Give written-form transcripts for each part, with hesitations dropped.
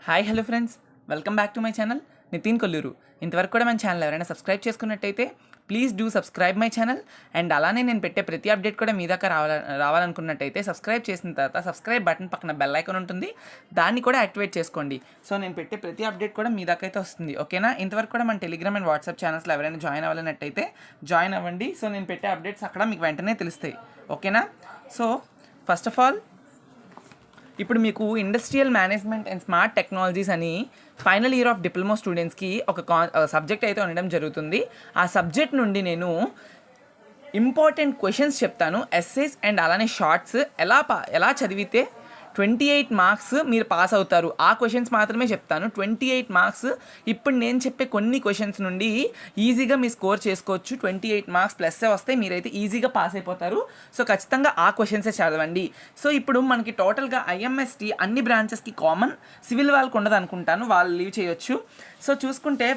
Hi hello friends, welcome back to my channel Nitin Kolluru. ఇంతవరకు కూడా మన ఛానల్ ఎవరైనా సబ్స్క్రైబ్ చేసుకున్నట్టయితే please do subscribe my channel. And అలానే నేను పెట్టే ప్రతి అప్డేట్ కూడా మీ దాకా రావాలనుకున్నట్టయితే సబ్స్క్రైబ్ చేసిన తర్వాత సబ్స్క్రైబ్ బటన్ పక్కన బెల్ ఐకాన్ ఉంటుంది, దాన్ని కూడా యాక్టివేట్ చేసుకోండి. సో నేను పెట్టే ప్రతి అప్డేట్ కూడా మీ దాకా అయితే వస్తుంది, ఓకేనా? ఇంతవరకు కూడా మన టెలిగ్రామ్ అండ్ వాట్సాప్ ఛానల్స్లో ఎవరైనా జాయిన్ అవ్వాలన్నట్టయితే జాయిన్ అవ్వండి. సో నేను పెట్టే అప్డేట్స్ అక్కడ మీకు వెంటనే తెలుస్తాయి, ఓకేనా? సో ఫస్ట్ ఆఫ్ ఆల్ ఇప్పుడు మీకు industrial management and smart technologies అని ఫైనల్ ఇయర్ ఆఫ్ డిప్లొమా స్టూడెంట్స్కి ఒక సబ్జెక్ట్ అయితే ఉండడం జరుగుతుంది. ఆ సబ్జెక్ట్ నుండి నేను ఇంపార్టెంట్ క్వశ్చన్స్ చెప్తాను, ఎస్సేస్ అండ్ అలానే షార్ట్స్ ఎలా చదివితే 28 మార్క్స్ మీరు పాస్ అవుతారు. ఆ క్వశ్చన్స్ మాత్రమే చెప్తాను. 28 మార్క్స్ ఇప్పుడు నేను చెప్పే కొన్ని క్వశ్చన్స్ నుండి ఈజీగా మీ స్కోర్ చేసుకోవచ్చు. 28 మార్క్స్ ప్లస్సే వస్తే మీరైతే ఈజీగా పాస్ అయిపోతారు. సో ఖచ్చితంగా ఆ క్వశ్చన్సే చదవండి. సో ఇప్పుడు మనకి టోటల్గా ఐఎంఎస్టీ అన్ని బ్రాంచెస్కి కామన్, సివిల్ వాళ్ళకు ఉండదు అనుకుంటాను, వాళ్ళు లీవ్ చేయొచ్చు. సో చూసుకుంటే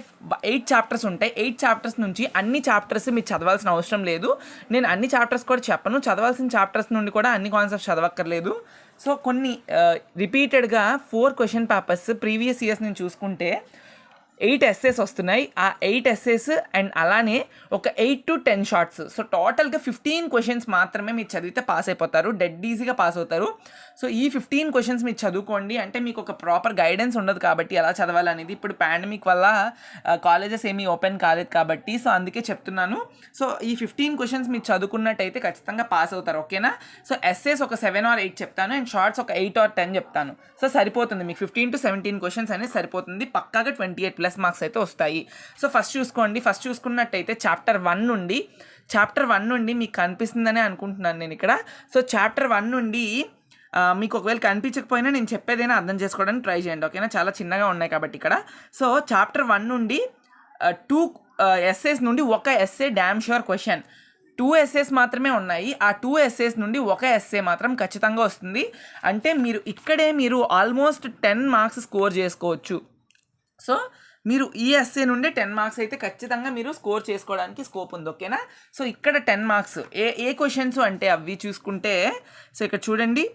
8 చాప్టర్స్ ఉంటాయి. 8 చాప్టర్స్ నుంచి అన్ని చాప్టర్స్ మీరు చదవాల్సిన అవసరం లేదు. నేను అన్ని చాప్టర్స్ కూడా చెప్పను, చదవాల్సిన చాప్టర్స్ నుండి కూడా అన్ని కాన్సెప్ట్స్ చదవక్కర్లేదు. సో కొన్ని రిపీటెడ్గా 4 క్వశ్చన్ పేపర్స్ ప్రీవియస్ ఇయర్స్ నేను చూసుకుంటే 8 ఎస్సేస్ వస్తున్నాయి. ఆ 8 ఎస్సేస్ అండ్ అలానే ఒక 8 to 10 షార్ట్స్. సో టోటల్గా 15 క్వశ్చన్స్ మాత్రమే మీరు చదివితే పాస్ అయిపోతారు, డెడ్ ఈజీగా పాస్ అవుతారు. సో ఈ 15 క్వశ్చన్స్ మీరు చదువుకోండి. అంటే మీకు ఒక ప్రాపర్ గైడెన్స్ ఉండదు కాబట్టి ఎలా చదవాలనేది. ఇప్పుడు పాండమిక్ వల్ల కాలేజెస్ ఏమీ ఓపెన్ కాలేదు కాబట్టి సో అందుకే చెప్తున్నాను. సో ఈ 15 క్వశ్చన్స్ మీరు చదువుకున్నట్టయితే ఖచ్చితంగా పాస్ అవుతారు, ఓకేనా? సో ఎస్సేస్ ఒక 7 or 8 చెప్తాను అండ్ షార్ట్స్ ఒక 8 or 10 చెప్తాను. సో సరిపోతుంది మీకు 15 to 17 క్వశ్చన్స్ అనేది సరిపోతుంది. పక్కాగా 28+ మార్క్స్ అయితే వస్తాయి. సో ఫస్ట్ చూసుకున్నట్టయితే చాప్టర్ 1 నుండి మీకు కనిపిస్తుందనే అనుకుంటున్నాను నేను ఇక్కడ. సో చాప్టర్ 1 నుండి మీకు ఒకవేళ కనిపించకపోయినా నేను చెప్పేదైనా అర్థం చేసుకోవడానికి ట్రై చేయండి, ఓకేనా? చాలా చిన్నగా ఉన్నాయి కాబట్టి ఇక్కడ. సో చాప్టర్ 1 నుండి 2 ఎస్సేస్ నుండి ఒక essay damn sure question, 2 essays మాత్రమే ఉన్నాయి. ఆ 2 ఎస్సేస్ నుండి ఒక ఎస్సే మాత్రం ఖచ్చితంగా వస్తుంది. అంటే మీరు ఆల్మోస్ట్ 10 మార్క్స్ స్కోర్ చేసుకోవచ్చు. సో మీరు ఈ ఎస్సే నుండి 10 మార్క్స్ అయితే ఖచ్చితంగా మీరు స్కోర్ చేసుకోవడానికి స్కోప్ ఉంది, ఓకేనా? సో ఇక్కడ 10 మార్క్స్ ఏ క్వశ్చన్స్ అంటే అవి చూసుకుంటే, సో ఇక్కడ చూడండి,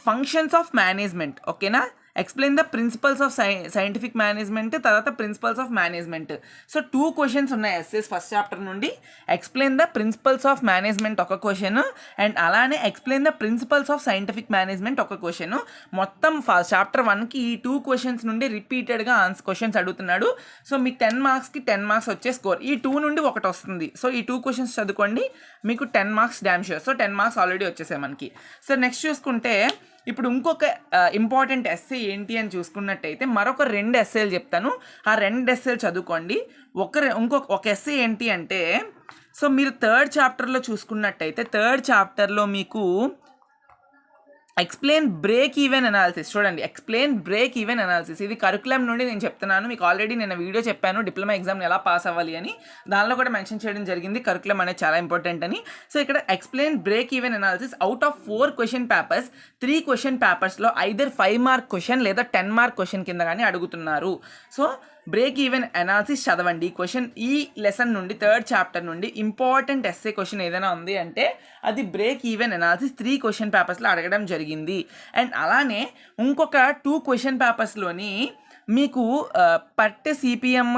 ఫంక్షన్స్ ఆఫ్ మేనేజ్మెంట్, ఓకేనా? Explain the principles of scientific management, తర్వాత principles of management. So 2 questions ఉన్నాయి ఎస్సేస్ ఫస్ట్ చాప్టర్ నుండి. Explain the principles of management ఒక క్వశ్చన్ అండ్ అలానే explain the principles of scientific management ఒక question. మొత్తం chapter 1కి ఈ 2 క్వశ్చన్స్ నుండి రిపీటెడ్గా క్వశ్చన్స్ అడుగుతున్నాడు. సో మీకు 10 మార్క్స్కి 10 మార్క్స్ వచ్చే స్కోర్. ఈ 2 నుండి ఒకటి వస్తుంది. సో ఈ 2 క్వశ్చన్స్ చదువుకోండి, మీకు 10 marks damn sure. So 10 marks already వచ్చేసాయి మనకి. సో నెక్స్ట్ చూసుకుంటే ఇప్పుడు ఇంకొక ఇంపార్టెంట్ ఎస్సే ఏంటి అని చూసుకున్నట్టయితే మరొక 2 ఎస్సేలు చెప్తాను. ఆ 2 ఎస్సేలు చదువుకోండి. ఒక ఎస్సే ఏంటి అంటే, సో మీరు 3rd చాప్టర్లో చూసుకున్నట్టయితే 3rd చాప్టర్లో మీకు ఎక్స్ప్లెయిన్ బ్రేక్ ఈవెన్ అనాలిసిస్. చూడండి, ఎక్స్ప్లెయిన్ బ్రేక్ ఈవెన్ అనాలిసిస్. ఇది కరికులం నుండి నేను చెప్తున్నాను. మీకు ఆల్రెడీ నేను వీడియో చెప్పాను డిప్లొమా ఎగ్జామ్ని ఎలా పాస్ అవ్వాలి అని. దానిలో కూడా మెన్షన్ చేయడం జరిగింది కరికులం అనేది చాలా ఇంపార్టెంట్ అని. సో ఇక్కడ explain break even analysis out of 4 question papers 3 question పేపర్స్లో ఐదర్ 5 మార్క్ క్వశ్చన్ లేదా 10 మార్క్ క్వశ్చన్ కింద కానీ అడుగుతున్నారు. సో బ్రేక్ ఈవెన్ అనాలిసిస్ చదవండి. ఈ లెసన్ నుండి 3rd చాప్టర్ నుండి ఇంపార్టెంట్ ఎస్సే క్వశ్చన్ ఏదైనా ఉంది అంటే అది బ్రేక్ ఈవెన్ అనాలిసిస్ 3 క్వశ్చన్ పేపర్స్లో అడగడం జరిగింది. అండ్ అలానే ఇంకొక 2 క్వశ్చన్ పేపర్స్లోని మీకు పట్టే సిపిఎం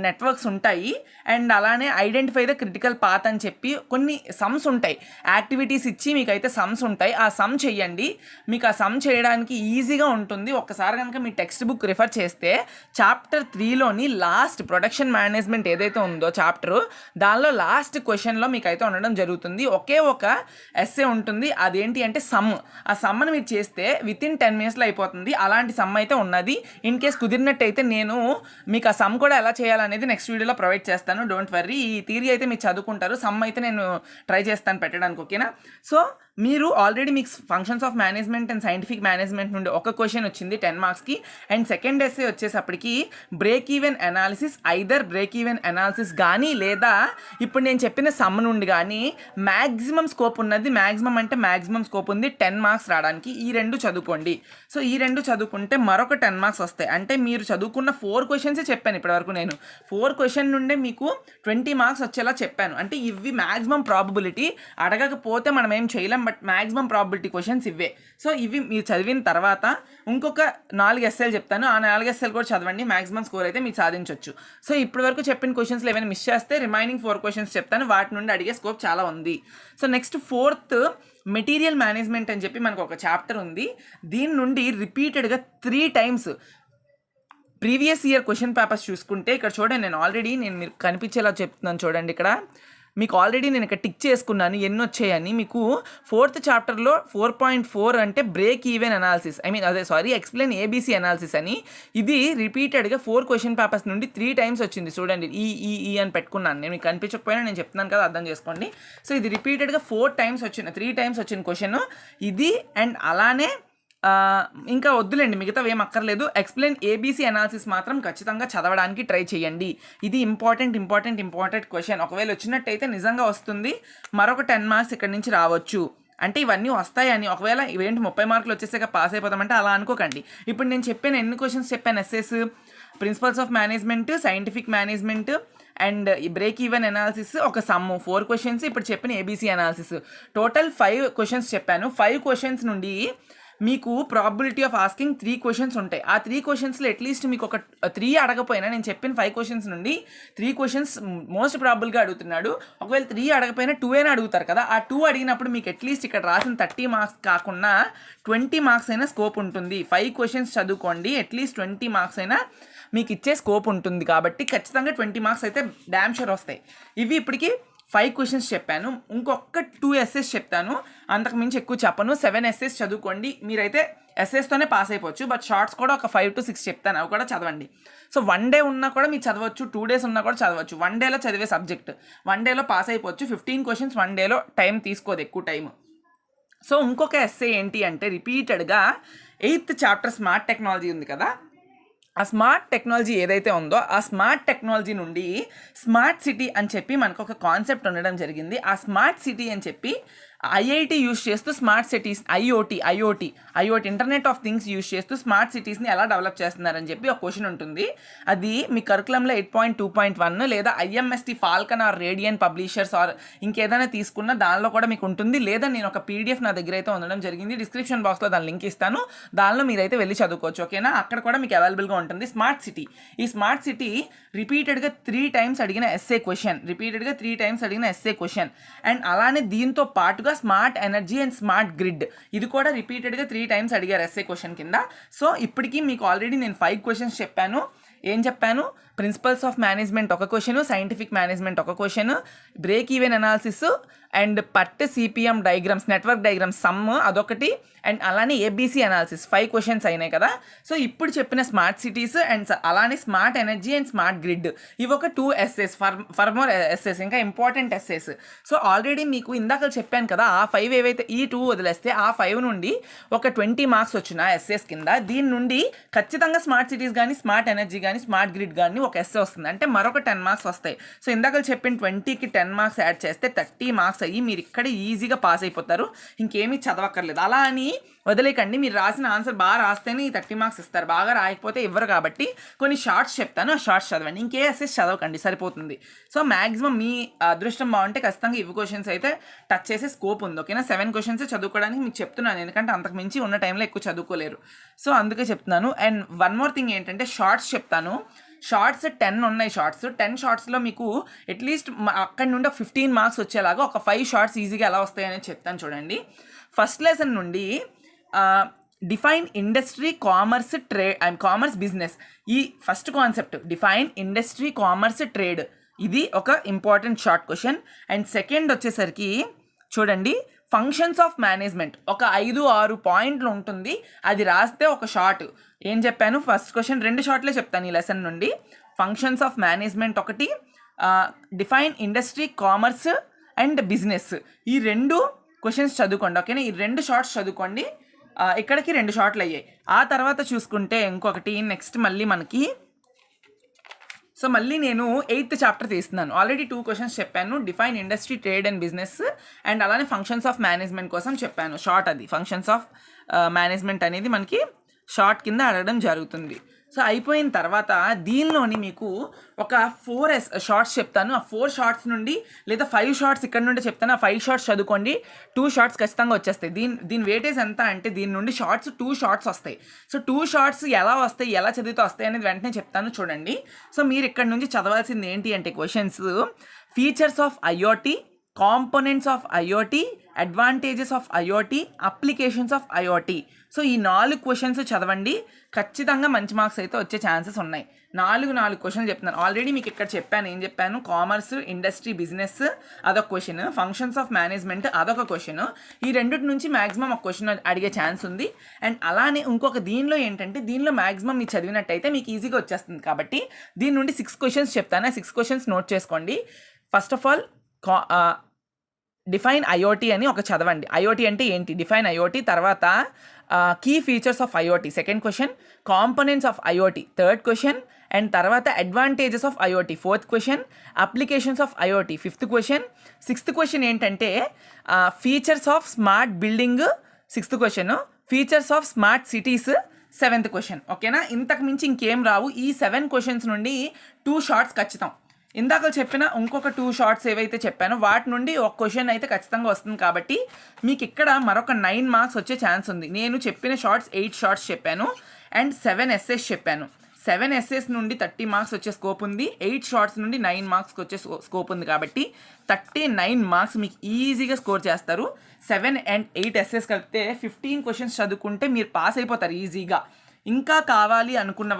నెట్వర్క్స్ ఉంటాయి అండ్ అలానే ఐడెంటిఫై ద క్రిటికల్ పాత్ అని చెప్పి కొన్ని సమ్స్ ఉంటాయి. యాక్టివిటీస్ ఇచ్చి మీకు అయితే సమ్స్ ఉంటాయి. ఆ సమ్ చేయండి, మీకు ఆ సమ్ చేయడానికి ఈజీగా ఉంటుంది. ఒక్కసారి కనుక మీ టెక్స్ట్ బుక్ రిఫర్ చేస్తే చాప్టర్ 3లోని లాస్ట్ ప్రొడక్షన్ మేనేజ్మెంట్ ఏదైతే ఉందో చాప్టర్, దానిలో లాస్ట్ క్వశ్చన్లో మీకు అయితే ఉండడం జరుగుతుంది. ఒకే ఒక ఎస్సే ఉంటుంది, అదేంటి అంటే సమ్. ఆ సమ్ని మీరు చేస్తే వితిన్ 10 minutesలో అయిపోతుంది. అలాంటి సమ్ అయితే ఉన్నది. ఇన్ కేస్ కుదిరినట్టయితే నేను మీకు ఆ సమ్ కూడా ఎలా చేయాలనేది నెక్స్ట్ వీడియోలో ప్రొవైడ్ చేస్తాను, డోంట్ వర్రీ. ఈ థియరీ అయితే మీరు చదువుకుంటారు, సమ్ అయితే నేను ట్రై చేస్తాను పెట్టడానికి, ఓకేనా? సో మీరు ఆల్రెడీ మీకు functions of management and scientific management నుండి ఒక క్వశ్చన్ వచ్చింది 10 మార్క్స్కి. అండ్ సెకండ్ ఎస్సే వచ్చేసప్పటికి break even analysis, either break even analysis కానీ లేదా ఇప్పుడు నేను చెప్పిన సమ్ నుండి కానీ మ్యాక్సిమం స్కోప్ ఉన్నది. మ్యాక్సిమం స్కోప్ ఉంది 10 మార్క్స్ రావడానికి. ఈ 2 చదువుకోండి. సో ఈ 2 చదువుకుంటే మరొక 10 మార్క్స్ వస్తాయి. అంటే మీరు చదువుకున్న 4 క్వశ్చన్సే చెప్పాను ఇప్పటివరకు నేను. 4 క్వశ్చన్ నుండే మీకు 20 మార్క్స్ వచ్చేలా చెప్పాను. అంటే ఇవి మ్యాక్సిమం ప్రాబబిలిటీ. అడగకపోతే మనం ఏం చేయలేం, బట్ మ్యాక్సిమం ప్రాబిలిటీ క్వశ్చన్స్ ఇవే. సో ఇవి మీరు చదివిన తర్వాత ఇంకొక 4 ఎస్ఏలు చెప్తాను, ఆ 4 ఎస్ఏలు కూడా చదవండి, మ్యాక్సిమం స్కోర్ అయితే మీకు సాధించవచ్చు. సో ఇప్పటి వరకు చెప్పిన క్వశ్చన్స్లో ఏమైనా మిస్ చేస్తే రిమైనింగ్ 4 క్వశ్చన్స్ చెప్తాను, వాటి నుండి అడిగే స్కోప్ చాలా ఉంది. So next 4th material management అని చెప్పి మనకు ఒక చాప్టర్ ఉంది. దీని నుండి రిపీటెడ్గా 3 times previous year question papers చూసుకుంటే ఇక్కడ చూడండి, నేను మీరు కనిపించేలా చెప్తున్నాను చూడండి. ఇక్కడ మీకు ఆల్రెడీ నేను ఇక్కడ టిక్ చేసుకున్నాను ఎన్ని వచ్చాయని. మీకు 4th చాప్టర్లో 4.4 అంటే break even analysis, explain ABC analysis అని. ఇది రిపీటెడ్గా 4 క్వశ్చన్ పేపర్స్ నుండి 3 times వచ్చింది. చూడండి ఈ అని పెట్టుకున్నాను నేను, మీకు కనిపించకపోయినా నేను చెప్తున్నాను కదా, అర్థం చేసుకోండి. సో ఇది రిపీటెడ్గా 3 times వచ్చిన క్వశ్చన్ ఇది. అండ్ అలానే ఇంకా వద్దులేండి, మిగతావి ఏం అక్కర్లేదు. ఎక్స్ప్లెయిన్ ఏబీసీ అనాలిసిస్ మాత్రం ఖచ్చితంగా చదవడానికి ట్రై చేయండి. ఇది ఇంపార్టెంట్ క్వశ్చన్. ఒకవేళ వచ్చినట్టయితే నిజంగా వస్తుంది, మరొక 10 మార్క్స్ ఇక్కడ నుంచి రావచ్చు. అంటే ఇవన్నీ వస్తాయని, ఒకవేళ ఇవేంటి 30 మార్కులు వచ్చేసాక పాస్ అయిపోతామంటే అలా అనుకోకండి. ఇప్పుడు నేను చెప్పాను, ఎన్ని క్వశ్చన్స్ చెప్పాను, S S, principles of management, scientific management and break even analysis, ఒక సమ్ 4 క్వశ్చన్స్. ఇప్పుడు చెప్పిన ఏబీసీ అనాలిసిస్ టోటల్ 5 క్వశ్చన్స్ చెప్పాను. 5 క్వశ్చన్స్ నుండి మీకు ప్రాబిలిటీ ఆఫ్ ఆస్కింగ్ 3 క్వశ్చన్స్ ఉంటాయి. ఆ 3 క్వశ్చన్స్లో అట్లీస్ట్ మీకు ఒక 3 అడగపోయినా, నేను చెప్పిన 5 క్వశ్చన్స్ నుండి 3 క్వశ్చన్స్ మోస్ట్ ప్రాబుల్గా అడుగుతున్నాడు. ఒకవేళ 3 అడగపోయినా 2 అయినా అడుగుతారు కదా, ఆ 2 అడిగినప్పుడు మీకు అట్లీస్ట్ ఇక్కడ రాసిన 30 మార్క్స్ కాకుండా 20 మార్క్స్ అయినా స్కోప్ ఉంటుంది. 5 క్వశ్చన్స్ చదువుకోండి, అట్లీస్ట్ 20 మార్క్స్ అయినా మీకు ఇచ్చే స్కోప్ ఉంటుంది. కాబట్టి ఖచ్చితంగా 20 మార్క్స్ అయితే డ్యామ్ షూర్ వస్తాయి. ఇవి ఇప్పటికీ 5 క్వశ్చన్స్ చెప్పాను, ఇంకొక 2 ఎస్ఎస్ చెప్తాను, అంతకు మించి ఎక్కువ చెప్పను. 7 ఎస్ఎస్ చదువుకోండి, మీరైతే ఎస్ఎస్తోనే పాస్ అయిపోవచ్చు. బట్ షార్ట్స్ కూడా ఒక 5 to 6 చెప్తాను, అవి కూడా చదవండి. సో 1 day ఉన్నా కూడా మీరు చదవచ్చు, 2 days ఉన్నా కూడా చదవచ్చు. 1 dayలో చదివే సబ్జెక్ట్ 1 dayలో పాస్ అయిపోవచ్చు. 15 క్వశ్చన్స్ 1 dayలో టైం తీసుకోదు, ఎక్కువ టైం. సో ఇంకొక ఎస్ఏ ఏంటి అంటే రిపీటెడ్గా 8th చాప్టర్ స్మార్ట్ టెక్నాలజీ ఉంది కదా, ఆ స్మార్ట్ టెక్నాలజీ ఏదైతే ఉందో ఆ స్మార్ట్ టెక్నాలజీ నుండి స్మార్ట్ సిటీ అని చెప్పి మనకు ఒక కాన్సెప్ట్ ఉండడం జరిగింది. ఆ స్మార్ట్ సిటీ అని చెప్పి ఐఐటి యూజ్ చేస్తూ smart cities, IoT internet of things use చేస్తూ స్మార్ట్ సిటీస్ని ఎలా డెవలప్ చేస్తున్నారని చెప్పి ఒక క్వశ్చన్ ఉంటుంది. అది మీ కరికులంలో 8.2.1 లేదా I M S T falcon or radian publishers or ఇంకేదైనా తీసుకున్న దానిలో కూడా మీకు ఉంటుంది. లేదా నేను ఒక పీడిఎఫ్ నా దగ్గర అయితే ఉండడం జరిగింది, డిస్క్రిప్షన్ బాక్స్లో దాని లింక్ ఇస్తాను, దానిలో మీరైతే వెళ్ళి చదువుకోవచ్చు. ఓకేనా, అక్కడ కూడా మీకు అవైలబుల్గా ఉంటుంది స్మార్ట్ సిటీ. ఈ స్మార్ట్ సిటీ రిపీటెడ్గా 3 times అడిగిన ఎస్ఏ క్వశ్చన్. అండ్ అలానే దీంతో పాటుగా smart energy and smart grid, ఇది కూడా రిపీటెడ్గా 3 times అడిగారు ఎస్ఏ క్వశ్చన్ కింద. సో ఇప్పటికీ మీకు ఆల్రెడీ నేను 5 క్వశ్చన్స్ చెప్పాను. ఏం చెప్పాను? ప్రిన్సిపల్స్ ఆఫ్ మేనేజ్మెంట్ ఒక క్వశ్చన్, సైంటిఫిక్ మేనేజ్మెంట్ ఒక question, break even analysis and PERT CPM diagrams, network diagrams sum అదొకటి, అండ్ అలానే ఏబీసీ అనాలిసిస్ 5 క్వశ్చన్స్ అయినాయి కదా. సో ఇప్పుడు చెప్పిన స్మార్ట్ సిటీస్ అండ్ అలానే smart energy and smart grid, ఇవి ఒక 2 ఎస్ఎస్ ఫర్ మోర్ ఎస్ఎస్, ఇంకా ఇంపార్టెంట్ ఎస్ఎస్. సో ఆల్రెడీ మీకు ఇందాక చెప్పాను కదా, ఆ 5 ఏవైతే ఈ 2 వదిలేస్తే ఆ 5 నుండి ఒక 20 మార్క్స్ వచ్చిన ఎస్ఎస్ కింద, దీని నుండి ఖచ్చితంగా స్మార్ట్ సిటీస్ కానీ స్మార్ట్ ఎనర్జీ కానీ స్మార్ట్ గ్రిడ్ కానీ ఒక ఎస్ఏ వస్తుంది, అంటే మరొక 10 మార్క్స్ వస్తాయి. సో ఇందాక చెప్పిన 20కి 10 మార్క్స్ యాడ్ చేస్తే 30 మార్క్స్ అయ్యి మీరు ఇక్కడ ఈజీగా పాస్ అయిపోతారు, ఇంకేమీ చదవక్కర్లేదు. అలా అని వదిలేకండి, మీరు రాసిన ఆన్సర్ బాగా రాస్తేనే ఈ 30 మార్క్స్ ఇస్తారు, బాగా రాయకపోతే ఇవ్వరు. కాబట్టి కొన్ని షార్ట్స్ చెప్తాను, ఆ షార్ట్స్ చదవండి, ఇంకే ఎస్ఎస్ చదవకండి, సరిపోతుంది. సో మ్యాక్సిమం మీ అదృష్టం బాగుంటే ఖచ్చితంగా ఇవి క్వశ్చన్స్ అయితే టచ్ చేసే స్కోప్ ఉంది. ఓకేనా, 7 క్వశ్చన్స్ చదువుకోవడానికి మీకు చెప్తున్నాను, ఎందుకంటే అంతకు మించి ఉన్న టైంలో ఎక్కువ చదువుకోలేరు. సో అందుకే చెప్తున్నాను. అండ్ వన్ మోర్ థింగ్ ఏంటంటే షార్ట్స్ చెప్తాను. షార్ట్స్ 10 ఉన్నాయి. 10 షార్ట్స్లో మీకు అట్లీస్ట్ అక్కడి నుండి 15 మార్క్స్ వచ్చేలాగా ఒక 5 షార్ట్స్ ఈజీగా ఎలా వస్తాయని చెప్తాను చూడండి. ఫస్ట్ లెసన్ నుండి define industry, commerce, commerce business, ఈ first concept define industry, commerce, trade, ఇది ఒక important short question. And second వచ్చేసరికి చూడండి ఫంక్షన్స్ ఆఫ్ మేనేజ్మెంట్, ఒక 5-6 పాయింట్లు ఉంటుంది, అది రాస్తే ఒక షార్ట్. ఏం చెప్పాను? ఫస్ట్ క్వశ్చన్ 2 షార్ట్లే చెప్తాను ఈ లెసన్ నుండి. ఫంక్షన్స్ ఆఫ్ మేనేజ్మెంట్ ఒకటి, define industry, commerce and business, ఈ 2 క్వశ్చన్స్ చదువుకోండి. ఓకేనా, ఈ 2 షార్ట్స్ చదువుకోండి. ఇక్కడికి 2 షార్ట్లు అయ్యాయి. ఆ తర్వాత చూసుకుంటే ఇంకొకటి నెక్స్ట్ మళ్ళీ మనకి, సో మళ్ళీ నేను 8th చాప్టర్ తీస్తున్నాను. ఆల్రెడీ 2 క్వశ్చన్స్ చెప్పాను, define industry, trade and business, and అలానే ఫంక్షన్స్ ఆఫ్ మేనేజ్మెంట్ కోసం చెప్పాను షార్ట్. అది ఫంక్షన్స్ ఆఫ్ మేనేజ్మెంట్ అనేది మనకి షార్ట్ కింద అడగడం జరుగుతుంది. సో అయిపోయిన తర్వాత దీనిలోని మీకు ఒక 4 షార్ట్స్ చెప్తాను. ఆ 4 షార్ట్స్ నుండి లేదా 5 షార్ట్స్ ఇక్కడ నుండి చెప్తాను. ఆ 5 షార్ట్స్ చదువుకోండి. 2 షార్ట్స్ ఖచ్చితంగా వచ్చేస్తాయి. దీని వెయిటేజ్ ఎంత అంటే దీని నుండి షార్ట్స్ 2 షార్ట్స్ వస్తాయి. సో 2 షార్ట్స్ ఎలా వస్తాయి, ఎలా చదివితే వస్తాయి అనేది వెంటనే చెప్తాను చూడండి. సో మీరు ఇక్కడ నుంచి చదవాల్సింది ఏంటి అంటే questions features of IoT, components of IoT, advantages of IoT, applications of IoT. So ఈ 4 క్వశ్చన్స్ చదవండి. ఖచ్చితంగా మంచి మార్క్స్ అయితే వచ్చే ఛాన్సెస్ ఉన్నాయి. 4 క్వశ్చన్లు చెప్తున్నాను. ఆల్రెడీ మీకు ఇక్కడ చెప్పాను. ఏం చెప్పాను? కామర్స్, ఇండస్ట్రీ, బిజినెస్ అదొక క్వశ్చన్, ఫంక్షన్స్ ఆఫ్ మేనేజ్మెంట్ అదొక క్వశ్చన్. ఈ రెండింటి నుంచి మ్యాక్సిమం ఒక క్వశ్చన్ అడిగే ఛాన్స్ ఉంది. అండ్ అలానే ఇంకొక దీనిలో ఏంటంటే దీనిలో మ్యాక్సిమం మీరు చదివినట్టయితే మీకు ఈజీగా వచ్చేస్తుంది. కాబట్టి దీని నుండి 6 క్వశ్చన్స్ చెప్తాను. 6 క్వశ్చన్స్ నోట్ చేసుకోండి. First of all define IoT అని ఒక చదవండి. ఐఓటీ అంటే ఏంటి? Define IoT. తర్వాత key features of IoT second question, components of IoT third question, and తర్వాత advantages of IoT fourth question, applications of IoT fifth question. Sixth question ఏంటంటే features of smart building sixth question, features of smart cities seventh question. ఓకేనా? ఇంతకు మించి ఇంకేం రావు. ఈ 7 questions నుండి 2 shorts ఖచ్చితం. ఇందాక చెప్పిన ఇంకొక 2 షార్ట్స్ ఏవైతే చెప్పానో వాటి నుండి ఒక క్వశ్చన్ అయితే ఖచ్చితంగా వస్తుంది. కాబట్టి మీకు ఇక్కడ మరొక 9 మార్క్స్ వచ్చే ఛాన్స్ ఉంది. నేను చెప్పిన షార్ట్స్ 8 షార్ట్స్ చెప్పాను అండ్ 7 ఎస్సేస్ చెప్పాను. 7 ఎస్సేస్ నుండి 30 మార్క్స్ వచ్చే స్కోప్ ఉంది. 8 షార్ట్స్ నుండి 9 మార్క్స్కి వచ్చే స్కోప్ ఉంది. కాబట్టి 39 మార్క్స్ మీకు ఈజీగా స్కోర్ చేస్తారు. 7 and 8 ఎస్సేస్ కలిపితే 15 క్వశ్చన్స్ చదువుకుంటే మీరు పాస్ అయిపోతారు ఈజీగా. ఇంకా కావాలి అనుకున్న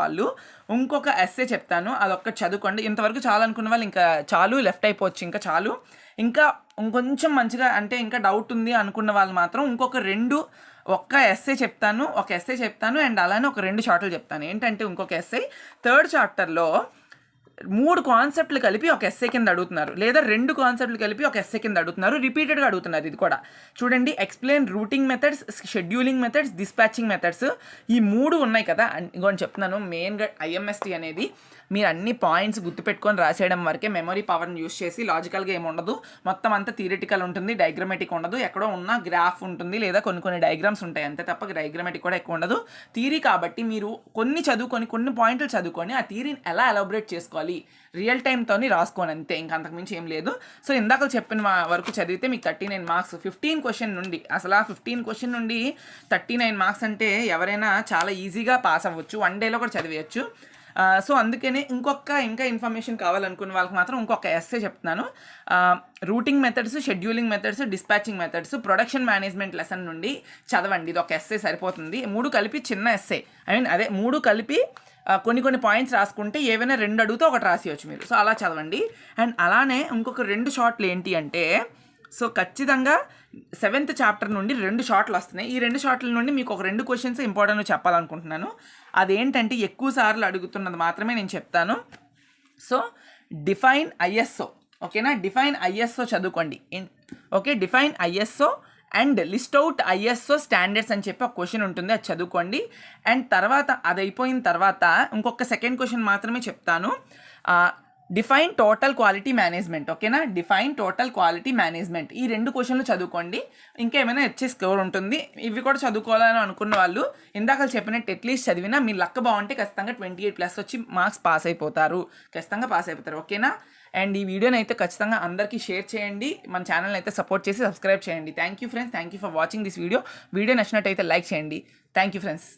వాళ్ళు ఇంకొక ఎస్సే చెప్తాను, అదొక్కటి చదువుకోండి. ఇంతవరకు చాలు అనుకున్న వాళ్ళు ఇంకా చాలు, లెఫ్ట్ అయిపోవచ్చు, ఇంకా చాలు. ఇంకా ఇంకొంచెం మంచిగా అంటే ఇంకా డౌట్ ఉంది అనుకున్న వాళ్ళు మాత్రం ఒక ఎస్సే చెప్తాను అండ్ అలానే ఒక 2 షార్ట్లు చెప్తాను. ఏంటంటే ఇంకొక ఎస్సే 3rd చాప్టర్లో 3 కాన్సెప్ట్లు కలిపి ఒక ఎస్సే కింద అడుగుతున్నారు, లేదా 2 కాన్సెప్ట్లు కలిపి ఒక ఎస్సే కింద అడుగుతున్నారు. రిపీటెడ్గా అడుగుతున్నారు. ఇది కూడా చూడండి. Explain routing methods, scheduling methods, dispatching methods. ఈ 3 ఉన్నాయి కదా. ఇంకొని చెప్తున్నాను. మెయిన్గా ఐఎంఎస్టీ అనేది మీరు అన్ని పాయింట్స్ గుర్తుపెట్టుకొని రాసేయడం వరకే. మెమరీ పవర్ని యూస్ చేసి లాజికల్గా ఏమి ఉండదు. మొత్తం అంతా థియరిటికల్ ఉంటుంది, డయాగ్రమెటిక్ ఉండదు. ఎక్కడో ఉన్న గ్రాఫ్ ఉంటుంది లేదా కొన్ని డయాగ్రామ్స్ ఉంటాయి అంతే తప్ప డయాగ్రమెటిక్ కూడా ఎక్కువ ఉండదు. థియరీ కాబట్టి మీరు కొన్ని పాయింట్లు చదువుకొని ఆ థియరీని ఎలా ఎలాబరేట్ చేసుకోవాలి రియల్ టైమ్తోని రాసుకోని అంతే, ఇంకా అంతకుమించి ఏం లేదు. సో ఇందాక చెప్పిన వరకు చదివితే మీకు 39 మార్క్స్ 15 క్వశ్చన్ నుండి. అసలు ఆ 15 క్వశ్చన్ నుండి 39 మార్క్స్ అంటే ఎవరైనా చాలా ఈజీగా పాస్ అవ్వచ్చు. 1 డేలో కూడా చదివేయచ్చు. సో అందుకనే ఇంకా ఇన్ఫర్మేషన్ కావాలనుకున్న వాళ్ళకి మాత్రం ఇంకొక ఎస్సే చెప్తున్నాను. Routing methods, scheduling methods, dispatching methods, production management lesson నుండి చదవండి. ఇది ఒక ఎస్సే సరిపోతుంది. 3 కలిపి చిన్న ఎస్సే. 3 కలిపి కొన్ని పాయింట్స్ రాసుకుంటే ఏవైనా 2 అడిగితే ఒకటి రాసివచ్చు మీరు. సో అలా చదవండి. అండ్ అలానే ఇంకొక 2 షార్ట్లు ఏంటి అంటే సో ఖచ్చితంగా 7th చాప్టర్ నుండి 2 షార్ట్లు వస్తున్నాయి. ఈ 2 షార్ట్ల నుండి మీకు ఒక 2 క్వశ్చన్స్ ఇంపార్టెంట్ చెప్పాలనుకుంటున్నాను. అదేంటంటే ఎక్కువ సార్లు అడుగుతున్నది మాత్రమే నేను చెప్తాను. So define ISO. ఓకేనా? డిఫైన్ ఐఎస్ఓ చదువుకోండి. Okay, define ISO and list out ISO standards అని చెప్పి ఒక క్వశ్చన్ ఉంటుంది, అది చదువుకోండి. అండ్ తర్వాత అది అయిపోయిన తర్వాత ఇంకొక 2nd క్వశ్చన్ మాత్రమే చెప్తాను. Define total quality management. ఓకేనా? Define total quality management. ఈ 2 క్వశ్చన్లు చదువుకోండి. ఇంకేమైనా వచ్చే స్కోర్ ఉంటుంది. ఇవి కూడా చదువుకోవాలని అనుకున్న వాళ్ళు ఇందాక చెప్పినట్టు అట్లీస్ట్ చదివినా మీ లక్ బాగుంటే ఖచ్చితంగా 28+ వచ్చి మార్క్స్ పాస్ అయిపోతారు. ఓకేనా? అండ్ ఈ వీడియోని అయితే ఖచ్చితంగా అందరికీ షేర్ చేయండి. మన ఛానల్ని అయితే సపోర్ట్ చేసి సబ్స్క్రైబ్ చేయండి. Thank you friends. Thank you for watching this video. Video నచ్చినట్టయితే లైక్ చేయండి. Thank you friends.